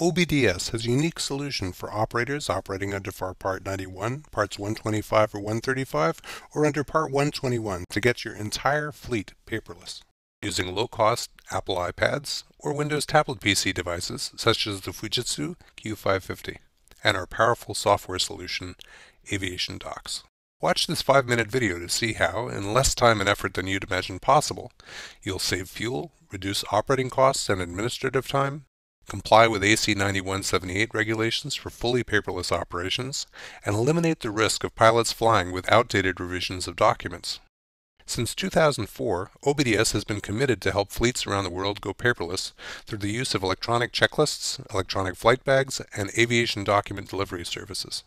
OBDS has a unique solution for operators operating under FAR Part 91, Parts 125 or 135, or under Part 121 to get your entire fleet paperless. Using low-cost Apple iPads or Windows tablet PC devices such as the Fujitsu Q550 and our powerful software solution, Aviation Docks. Watch this 5-minute video to see how, in less time and effort than you'd imagine possible, you'll save fuel, reduce operating costs and administrative time, comply with AC 9178 regulations for fully paperless operations, and eliminate the risk of pilots flying with outdated revisions of documents. Since 2004, OBDS has been committed to help fleets around the world go paperless through the use of electronic checklists, electronic flight bags, and aviation document delivery services.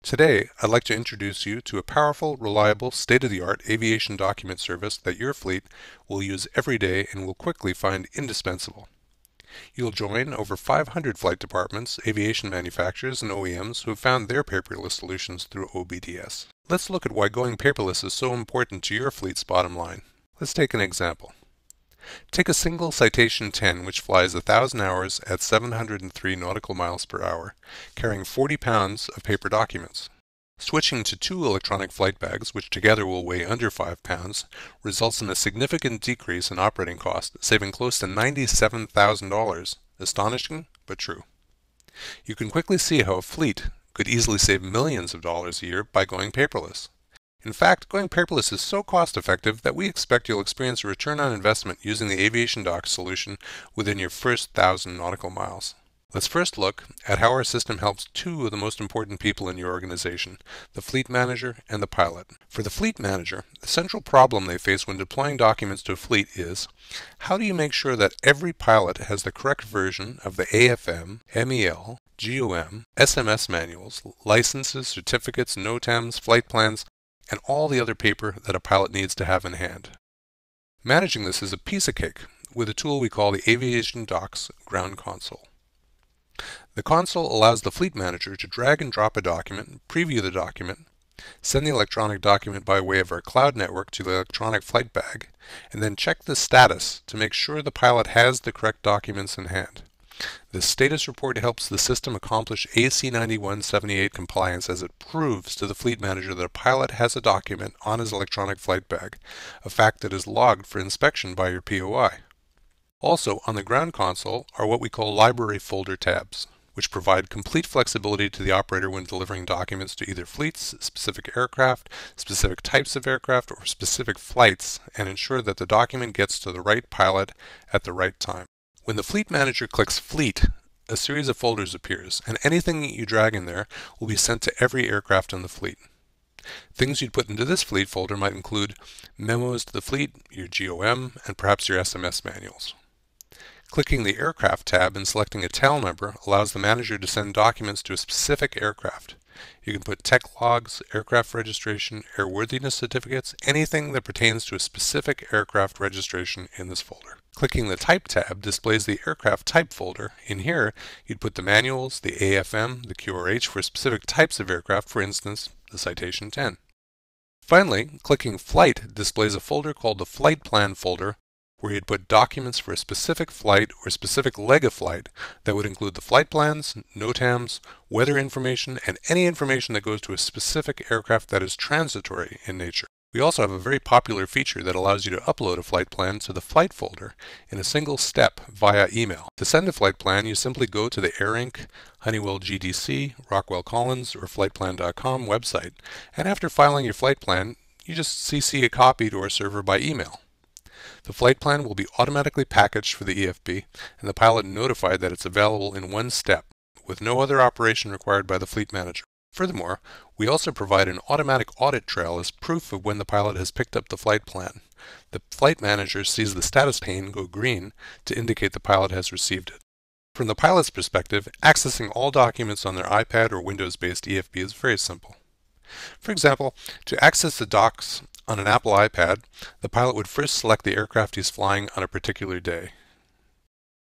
Today, I'd like to introduce you to a powerful, reliable, state-of-the-art aviation document service that your fleet will use every day and will quickly find indispensable. You'll join over 500 flight departments, aviation manufacturers, and OEMs who have found their paperless solutions through OBDS. Let's look at why going paperless is so important to your fleet's bottom line. Let's take an example. Take a single Citation 10 which flies 1,000 hours at 703 nautical miles per hour, carrying 40 pounds of paper documents. Switching to 2 electronic flight bags, which together will weigh under 5 pounds, results in a significant decrease in operating cost, saving close to $97,000. Astonishing, but true. You can quickly see how a fleet could easily save millions of dollars a year by going paperless. In fact, going paperless is so cost-effective that we expect you'll experience a return on investment using the Aviation Docks solution within your first 1,000 nautical miles. Let's first look at how our system helps 2 of the most important people in your organization, the fleet manager and the pilot. For the fleet manager, the central problem they face when deploying documents to a fleet is, how do you make sure that every pilot has the correct version of the AFM, MEL, GOM, SMS manuals, licenses, certificates, NOTAMs, flight plans, and all the other paper that a pilot needs to have in hand. Managing this is a piece of cake with a tool we call the Aviation Docks Ground Console. The console allows the fleet manager to drag and drop a document, preview the document, send the electronic document by way of our cloud network to the electronic flight bag, and then check the status to make sure the pilot has the correct documents in hand. This status report helps the system accomplish AC 9178 compliance as it proves to the fleet manager that a pilot has a document on his electronic flight bag, a fact that is logged for inspection by your POI. Also, on the ground console are what we call library folder tabs, which provide complete flexibility to the operator when delivering documents to either fleets, specific aircraft, specific types of aircraft, or specific flights, and ensure that the document gets to the right pilot at the right time. When the fleet manager clicks Fleet, a series of folders appears, and anything that you drag in there will be sent to every aircraft in the fleet. Things you'd put into this fleet folder might include memos to the fleet, your GOM, and perhaps your SMS manuals. Clicking the Aircraft tab and selecting a tail number allows the manager to send documents to a specific aircraft. You can put tech logs, aircraft registration, airworthiness certificates, anything that pertains to a specific aircraft registration in this folder. Clicking the Type tab displays the aircraft type folder. In here, you'd put the manuals, the AFM, the QRH for specific types of aircraft, for instance, the Citation 10. Finally, clicking Flight displays a folder called the Flight Plan folder, where you'd put documents for a specific flight or specific leg of flight that would include the flight plans, NOTAMs, weather information, and any information that goes to a specific aircraft that is transitory in nature. We also have a very popular feature that allows you to upload a flight plan to the flight folder in a single step via email. To send a flight plan, you simply go to the AirInc, Honeywell GDC, Rockwell Collins, or flightplan.com website, and after filing your flight plan, you just CC a copy to our server by email. The flight plan will be automatically packaged for the EFB, and the pilot notified that it's available in one step, with no other operation required by the fleet manager. Furthermore, we also provide an automatic audit trail as proof of when the pilot has picked up the flight plan. The flight manager sees the status pane go green to indicate the pilot has received it. From the pilot's perspective, accessing all documents on their iPad or Windows-based EFB is very simple. For example, to access the docs on an Apple iPad, the pilot would first select the aircraft he's flying on a particular day.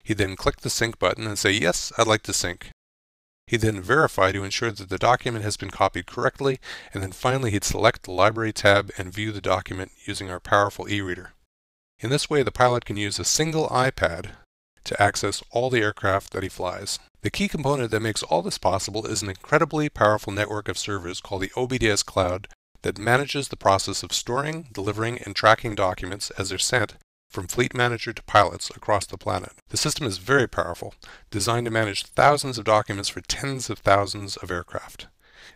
He'd then click the sync button and say, "Yes, I'd like to sync." He'd then verify to ensure that the document has been copied correctly, and then finally he'd select the Library tab and view the document using our powerful e-reader. In this way, the pilot can use a single iPad to access all the aircraft that he flies. The key component that makes all this possible is an incredibly powerful network of servers called the OBDS Cloud that manages the process of storing, delivering, and tracking documents as they're sent from fleet manager to pilots across the planet. The system is very powerful, designed to manage thousands of documents for tens of thousands of aircraft.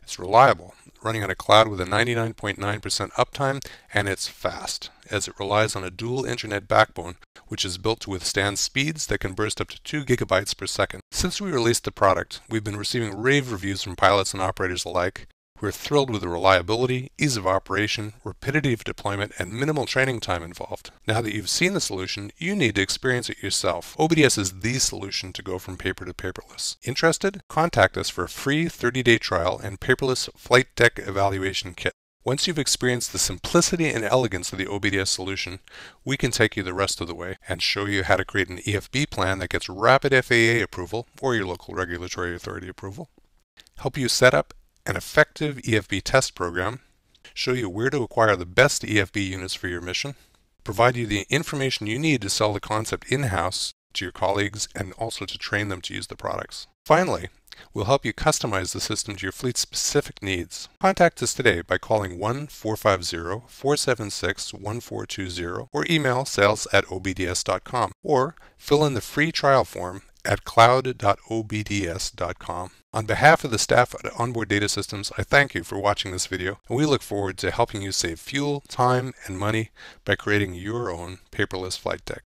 It's reliable, running on a cloud with a 99.9% uptime, and it's fast, as it relies on a dual internet backbone, which is built to withstand speeds that can burst up to 2 gigabytes per second. Since we released the product, we've been receiving rave reviews from pilots and operators alike. We're thrilled with the reliability, ease of operation, rapidity of deployment, and minimal training time involved. Now that you've seen the solution, you need to experience it yourself. OBDS is the solution to go from paper to paperless. Interested? Contact us for a free 30-day trial and paperless flight deck evaluation kit. Once you've experienced the simplicity and elegance of the OBDS solution, we can take you the rest of the way and show you how to create an EFB plan that gets rapid FAA approval or your local regulatory authority approval, help you set up an effective EFB test program, show you where to acquire the best EFB units for your mission, provide you the information you need to sell the concept in-house to your colleagues and also to train them to use the products. Finally, we'll help you customize the system to your fleet's specific needs. Contact us today by calling 1-450-476-1420 or email sales@obds.com or fill in the free trial form at cloud.obds.com. On behalf of the staff at Onboard Data Systems, I thank you for watching this video, and we look forward to helping you save fuel, time, and money by creating your own paperless flight deck.